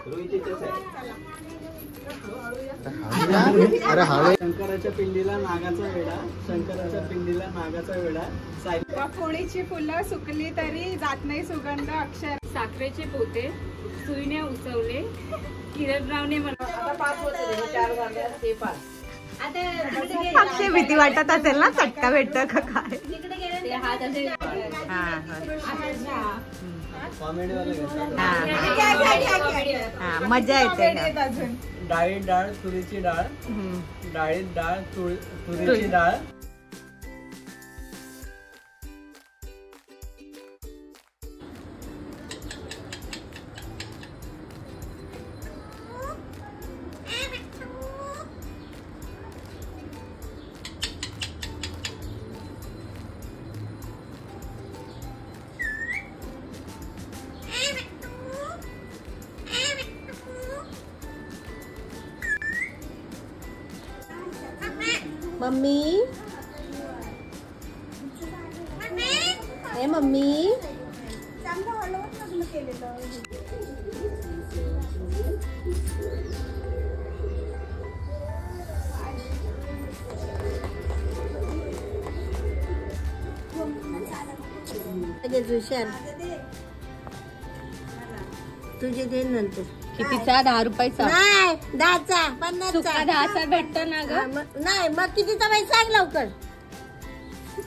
अरे हवे. शंकराच्या पिंडीला नागाचा वेडा, शंकराच्या पिंडीला नागाचा वेडा. कोणीची फुलं सुकली तरी जात नाही सुगंध अक्षर. साखरेचे पोते सुईने उचवले किरणरावने मला. आता 5 होते, 4 झाले असते 5. अक्षय भीती वाटत असेल ना, चटका भेटत का काय. ते हात असे मजा येते. डाळीत डाळ तुरीची डाळ, डाळीत डाळ तुरीची डाळ. मम्मी ए मम्मी तुझे दे नंतर. कितीचा? 10 रुपयाचा नाही, 10चा 50चा. 10चा भेटतो ना ग. नाही मग कितीचा बाई सांग लवकर.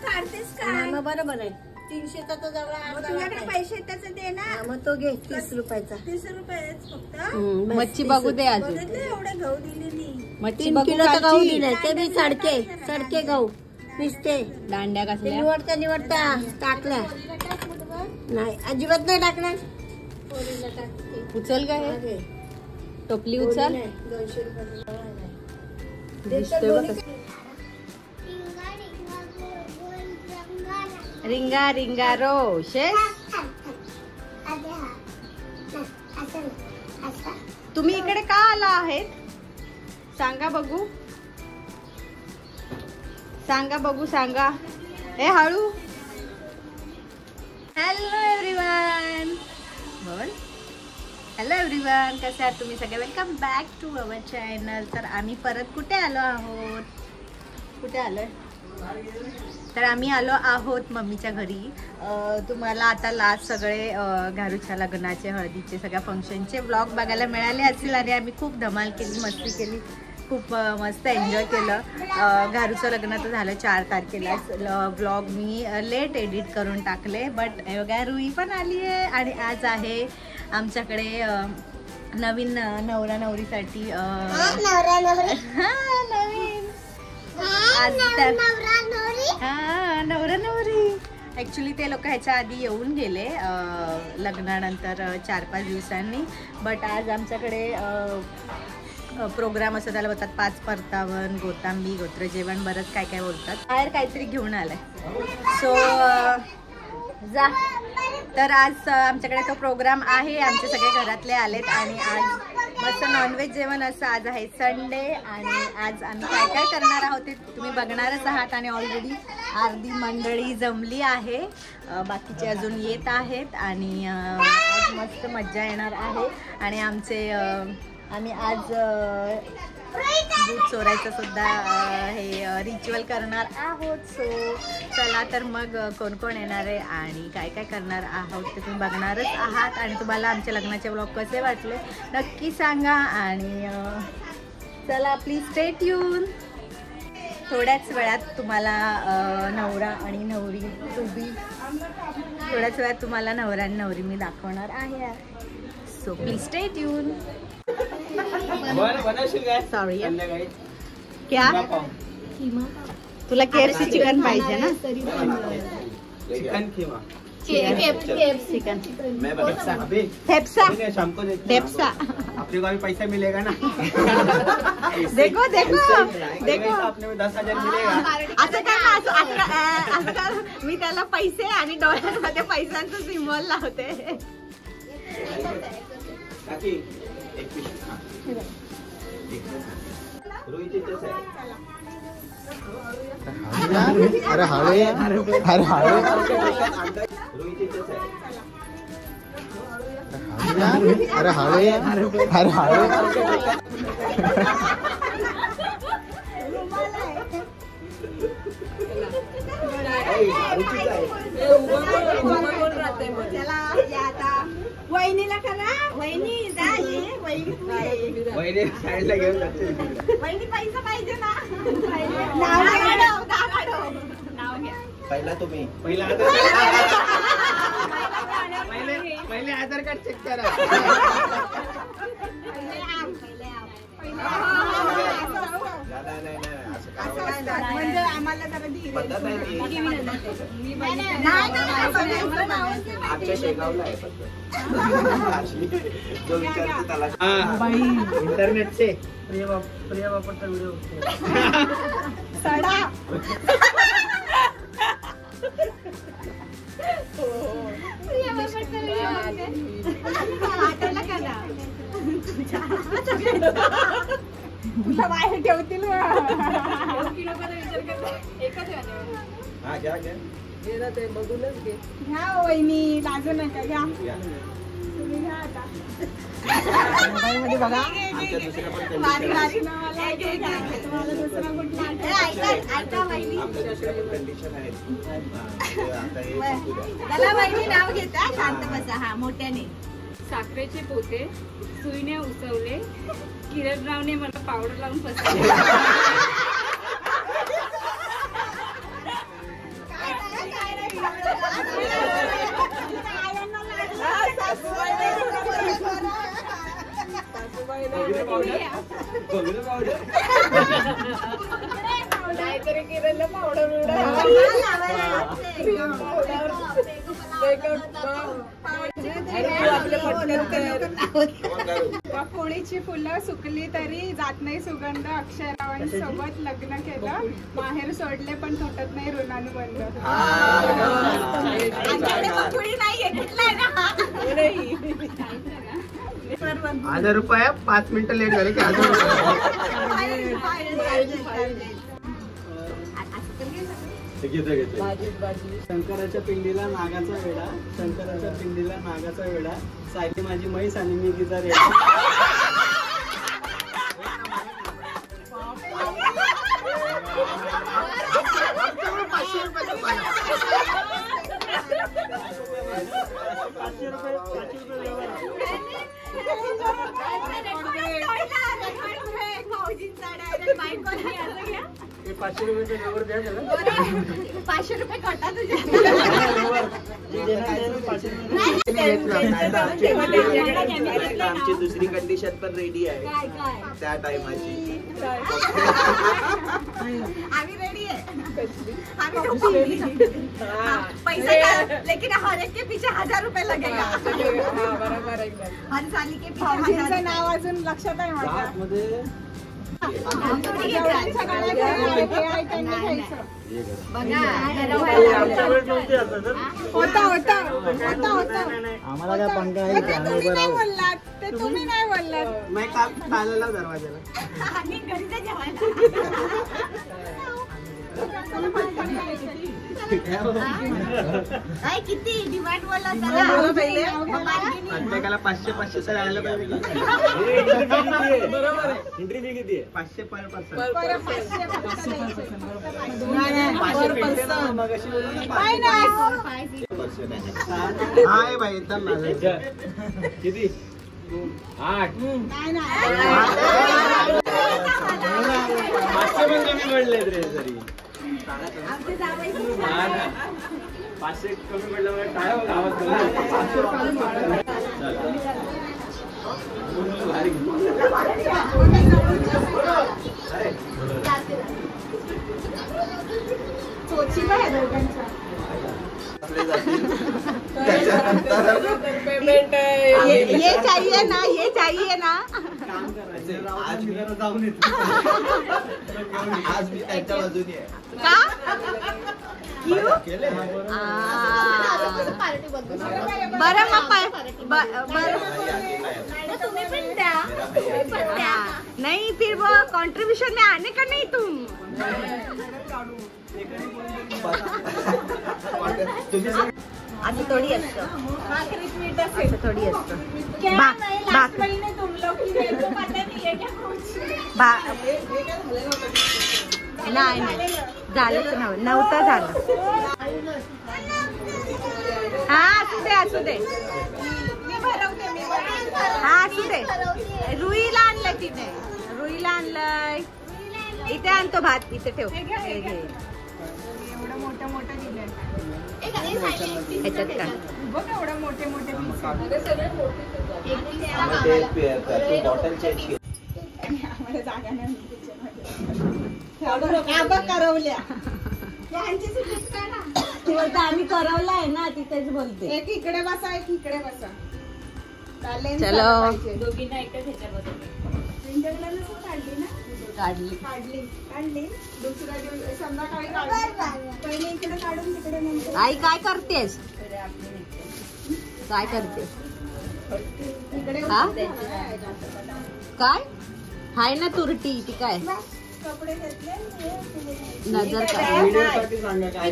काढतेस का? मग बरोबर आहे. 300चा तो जवळ. तुझ्याकडे पैसे त्याचं दे ना. मग तो घे 30 रुपयाचा. 30 रुपये फक्त. मच्छी बघू दे अजून. एवढे गहू दिले नाही. मच्छी 3 किलोचा गहू दिलाय. ते बी सडके गहू नुसते. दांड्या कसल्या निवडता टाकल्या. नाही अजिबात नाही टाकणार. उचल काय टोपली उचल. 200 रुपये. रिंगा रिंगा रोशेस. तुम्ही इकडे का आला आहेत सांगा बघू. सांगा बघू सांगा. ए हळू. Hello everyone. बोल. हॅलो एव्हरीवन, कसे आहात तुम्ही सगळे. Welcome back to our channel. तर आम्ही परत कुठे आलो आहोत. कुठे आलोय तर आम्ही आलो आहोत मम्मीच्या घरी. तुम्हाला आता लास्ट सगळे घारूच्या लग्नाचे हळदीचे सगळ्या फंक्शनचे व्लॉग बघायला मिळाले असतील. आणि आम्ही खूप धमाल केली, मस्ती केली, खूप मस्त एन्जॉय केलं. घारूचं लग्न तर झालं 4 तारखेला. व्लॉग मी लेट एडिट करून टाकले. बट बघा रुई पण आली आहे. आणि आज आहे आमच्याकडे नवीन नवरा नवरीसाठी नवीन आज नवरा नवरी. ॲक्च्युली ते लोक ह्याच्या आधी येऊन गेले लग्नानंतर 4-5 दिवसांनी. बट आज आमच्याकडे प्रोग्राम असं त्याला बोलतात 5 परतावन, गोतांबी, गोत्र जेवण, बरंच काय काय बोलतात. बाहेर काहीतरी घेऊन आलाय. सो जा. तर आज आमच्याकडे तो प्रोग्राम आहे. आमचे सगळे घरातले आलेत. आणि आज मस्त नॉनव्हेज जेवण असं. आज आहे संडे. आणि आज आम्ही काय काय करणार आहोत ते तुम्ही बघणारच आहात. आणि ऑलरेडी अर्धी मंडळी जमली आहे, बाकीचे अजून येत आहेत. आणि आज मस्त मज्जा येणार आहे. आणि आम्ही आज दूध चोरायचं सुद्धा हे रिच्युअल करणार आहोत. सो चला तर मग कोण कोण येणार आहे आणि काय काय करणार आहोत ते तुम्ही बघणारच आहात. आणि तुम्हाला आमच्या लग्नाचे व्लॉग कसे वाटले नक्की सांगा. आणि चला प्लीज स्टे ट्यून. थोड्याच वेळात तुम्हाला नवरा आणि नवरी थोड्याच वेळात तुम्हाला नवरा आणि नवरी मी दाखवणार आहे. So please stay tune. Sorry क्या तुला KFC चिकन पाहिजे ना. चिकन खीमा चिकन फेप्सा अपने को भी पैसा मिलेगा ना. देखो देखो देखो अपने में 10,000 मिलेगा. असं काय मी त्याला पैसे आणि डॉलरमध्ये पैशांचं सिम्बॉल लावते. अरे हवे. अरे हवे. अरे हाळे अरे हाळे वहिनीला करा वहिनी जा ये वहिनी साईडला घेऊन जाते. वहिनी पैसा पाहिजे ना नाव घ्या पहिला तुम्ही पहिला पहिले आधार कार्ड चेक करा. म्हणजे आम्हाला जरा आमच्या शेगावला आहे जो विचारतो त्याला इंटरनेटचे प्रिया बापरचा व्हिडिओ सडा तुला बाहेर ठेवतील हा घ्या घ्या ते बघूनच घे. घ्या वहिनी लाजू नका घ्या तुम्ही घ्या आता मध्ये बघा आमच्या दुसऱ्या पण कंडिशन कंडिशन आहेत. आता हे त्याला वहिनी नाव घेता शांत बसा हा मोठ्याने. साखरेचे पोते सुईने उसवले किरणरावने मला पावडर लावून फसवले. नाहीतरी किरणला पावडर कोळीची फुलं सुकली तरी जात नाही सुगंध. अक्षरावांसोबत लग्न केलं माहेर सोडले पण तुटत नाही ऋणानुबंध. ₹1000 5 मिनिटं लेट झाले की शंकराच्या पिंडीला नागाचा वेडा शंकराच्या पिंडीला नागाचा वेडा सायली माझी म्हैस आणि मी तिचा रेडा. ₹500 व्यवहार द्या त्याला. ₹500 कटा तुझ्या आमची दुसरी कंडिशन पण रेडी आहे त्या टायमाची. आम्ही रेडी है पैसा लेकिन हर एक के पीछे ₹1000 लगेगा. हर साली के पीछे नाव अजून लक्षात आहे माझ्या. आम्हाला काय पंखा आहे तुम्ही नाही बोललात ते तुम्ही नाही बोललात. मी काम चाललेला दरवाजाला. किती डिमांड बोला प्रत्येकाला 500 सर आयला पाहिजे. बरोबर आहे. एंट्री फी किती आहे? 500 पर पर्सन. हाय भाई एकदम किती 8 500 पण कमी पडलेत रे तरी. 500 कमी पडल्यामुळे काय आवाज ये चाहिए ना ये चाहिए ना. आज मी जरा जाऊन येतो. आज मी त्यांच्या बाजूने आहे. का बरं तुम्ही पण द्या नहीं फिर वो कंट्रीब्यूशन में आने का नहीं तुम. असं थोडी असतं, भाकरीत मीठ असेल. असं थोडी असतं. क्या बा- नाही, बा- last महीने तुम लोग की मेरे को पता नहीं है क्या कुछ. नाही झालंच नव्हतं झालं. हा असू दे मी भरवते, मी भरवते. हा असू दे. रुईला आणलं तिने, रुईला आणलंय. इथे आणतो भात, इथे ठेव. हे घ्या, हे हे घ्या. घे. एवढं मोठं मोठं दिलंय. ह्याच्यात का बघ एवढं मोठे मोठे piece आहेत. आम्हाला जागा नाही करवल्या. आम्ही करवलाय ना तिथेच बोलते. एक इकडे बसा, एक इकडे बसा. चालेल, चलो. पाहिजे. प्रिंटरला नसं काढली ना? काढली. दुसऱ्या दिवशी संध्याकाळी काढली. पहिले इकडे काढून तिकडे नंतर आई काय करतेस, काय करते? इकडे हा? उचलते. काय हाय ना तुरटी ती काय कपडे घेतले नजर व्हिडिओसाठी सांगा काय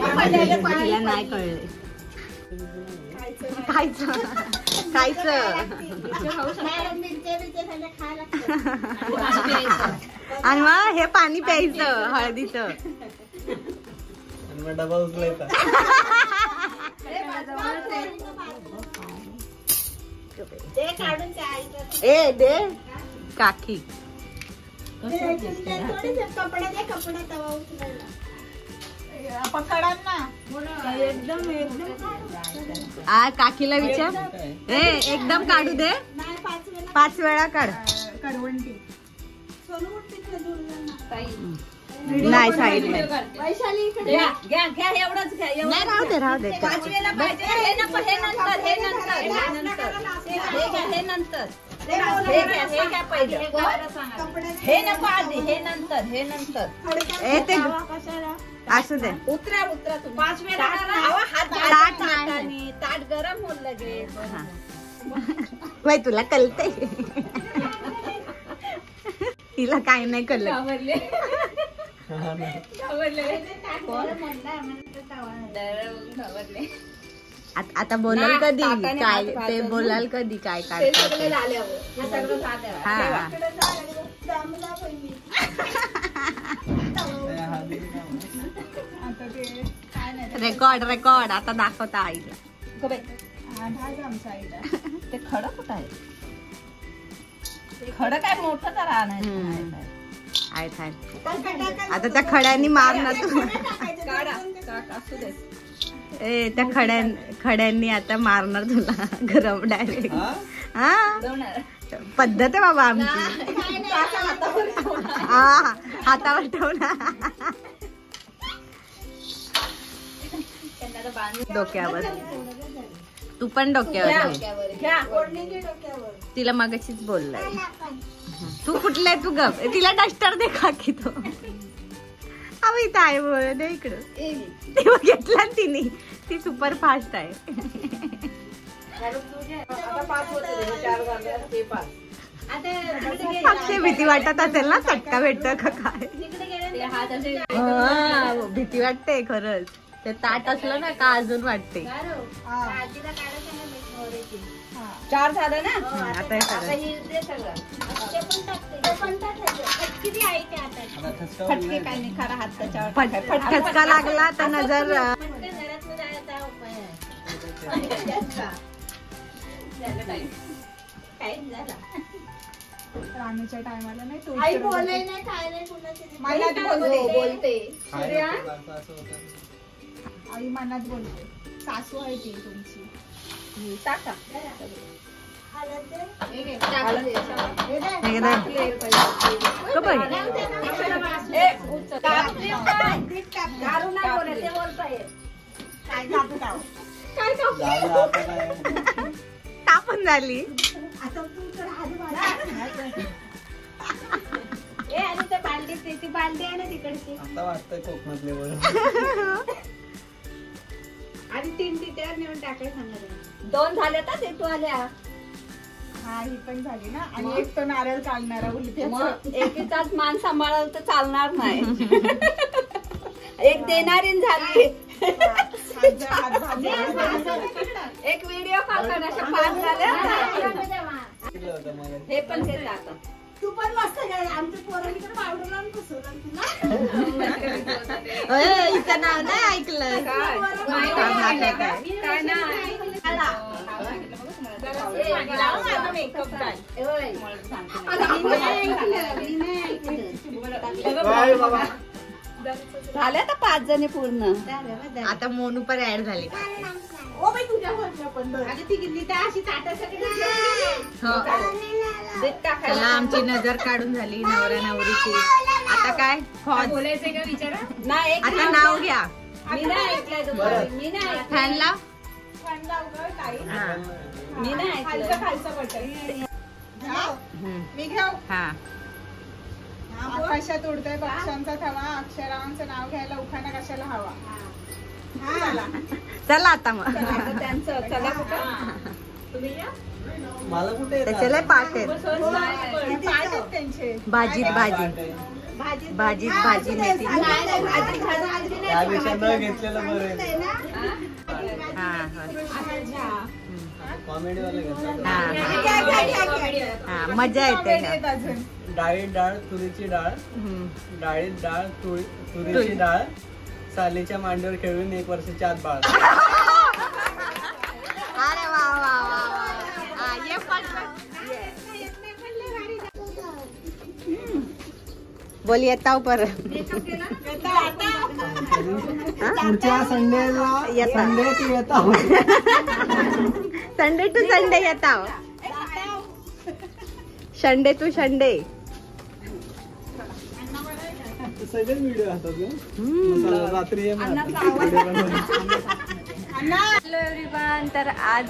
तिला नाही कळले. खायचं खायचं मिरच्या बिरच्या खायला आणि मग हे पाणी प्यायचं हळदीचं. आणि मग डबा उचलायचा. ए दे काकी. पकडा ना. आ काकीला विचार. ए एकदम काढू दे, 5 वेळा काढ. करवंटी. नाही साईड नाही वैशाली इकडे नाही, राहू दे राहू दे. ए ते असू दे. उतरा तू 5 वेळा ताट नाही. ताट गरम होऊन लगेच. बाई तुला कळते, तिला काय नाही कळलं. आता बोलाल कधी काय ते बोलाल कधी काय काय हा. आता ते काय नाही. रेकॉर्ड आता दाखवता आईला. हा, 10 ग्रामचं आहे. ते खडं कुठं आहे? खडं काय मोठं तर आणायचं. आता त्या खड्यांनी मार ना तू. असू दे. ए त्या खड्यांनी आता मारणार तुला गरम डायरेक्ट. हा पद्धत आहे बाबा आमची. हा हातावर ठेवणार डोक्यावर. तू पण डोक्यावर घे. तिला मगाशीच बोललाय. तू कुठलाय तू गप. तिला डस्टर दे काकी तो. अहो इथं आहे बोल दे इकडं. तेव्हा घेतला ना तिने. ती सुपर फास्ट आहे. अक्षय भीती वाटत असेल ना, चटका भेटत का काय. हा, भीती वाटते खरंच. ते ताट असलं ना का अजून वाटते. 4 झालं ना. आता हे सगळं. फटके काय नाही, खरा हात त्याच्यावर. ठसका लागला तर नजर. राणीच्या टायमाला नाही तू आई इकडे बोलाय बसते. नाही, काय नाही, कुणाची मनात बोलते. सूर्या? आई मनात बोलते. सासू आहे ती तुमची. टाका. दारू नाही बोलत, ते बोलताय. काय कापू काव? झालं आता काय. तापून झाली. आता तू तर आधी वाजव. ए आणि ते बालदी, ती बालदी आहे ना तिकडची. आता वाटतंय कोकणातले बरोबर. आणि 3 तिथे नेऊन टाकाय सांगणार. 2 झाले तर ते तू आल्या. हा ही पण झाली ना. आणि एक तो नारळ काढणारा उलट्या. मग एकीचाच मान सांभाळायला तर चालणार नाही. एक देणारी झाली. एक व्हिडिओ काढला अशा 5 झाल्या हे पण ते आता तू पण मस्त काय आमच्या पोरांकडे पावडर लावून बसवलं तुला. हिचं नाव नाही ऐकलं. काय ना झाल्या तर 5 जणी पूर्ण. आता मोनू पण ऍड झाले. ओ बाई तुझ्या घरच्या पण अगं ती गिल्ली त्या अशी ताटासाठी चला आमची नजर काढून झाली नवरा नवरीची. आता काय बोलायचंय का विचारा नाही. आता नाव घ्या. मी नाही ऐकलंय तुम्हाला. मी नाही फॅन लाव. हा. मी नाही ऐकलं. खालचं बटन मी घेऊ. हा आकाशात उडतोय पक्ष्यांचा थवा अक्षरावांचं नाव घ्यायला उखाणा कशाला हवा. चला आता मग आता त्यांचं चला कुठं तुम्ही या. मला कुठे त्याच्याला पाठ आहेत. किती पाठ आहेत त्यांचे. भाजीत भाजी भाजीत भाजी मेथी. त्यापेक्षा न घेतलेलं बरं आहे. कॉमेडी वाले घेतात. हा मजा येते का? डाळीत डाळ तुरीची डाळ, डाळीत डाळ तुरीची डाळ, सालीच्या मांडीवर खेळून 1 वर्षाच्या आत बाळ. अरे वा वा वा वा. ये बोल येताव पर पुढच्या संडेला येता. संडे तू येता. संडे टू संडे येताव. Sunday to Sunday. सगळेच व्हिडिओ असतात रात्री ये हॅलो एव्हरीवन. तर आज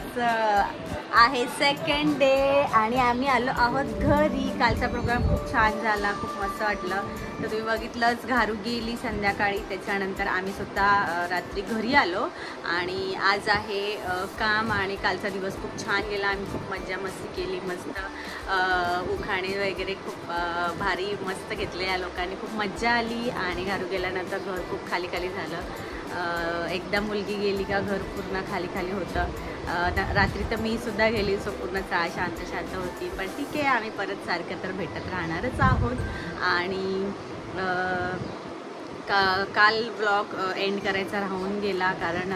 आहे 2nd डे आणि आम्ही आलो आहोत घरी. कालचा प्रोग्राम खूप छान झाला, खूप मस्त वाटलं. तर तुम्ही बघितलंच घारू गेली संध्याकाळी. त्याच्यानंतर आम्ही सुद्धा रात्री घरी आलो आणि आज आहे काम. आणि कालचा दिवस खूप छान गेला. आम्ही खूप मज्जा मस्ती केली. मस्त उखाणे वगैरे खूप भारी मस्त घेतले या लोकांनी. खूप मज्जा आली. आणि घारू गेल्यानंतर घर खूप खाली खाली झालं. एकदा मुलगी गेली का घर पूर्ण खाली खाली होतं. रात्री तर मी सुद्धा गेली. सो पूर्ण शांत शांत होती. पण ठीक आहे, आम्ही परत सारखं तर भेटत राहणारच आहोत. आणि काल व्लॉग एंड करायचा राहून गेला कारण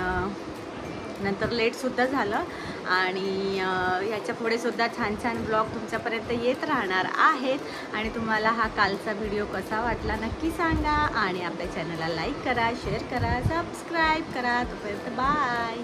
नंतर लेटसुद्धा झालं. आणि ह्याच्या पुढे सुद्धा छान छान ब्लॉग तुमच्यापर्यंत येत राहणार आहेत. आणि तुम्हाला हा कालचा व्हिडिओ कसा वाटला नक्की सांगा. आणि आपल्या चॅनलला लाईक करा, शेअर करा, सबस्क्राईब करा. तोपर्यंत बाय.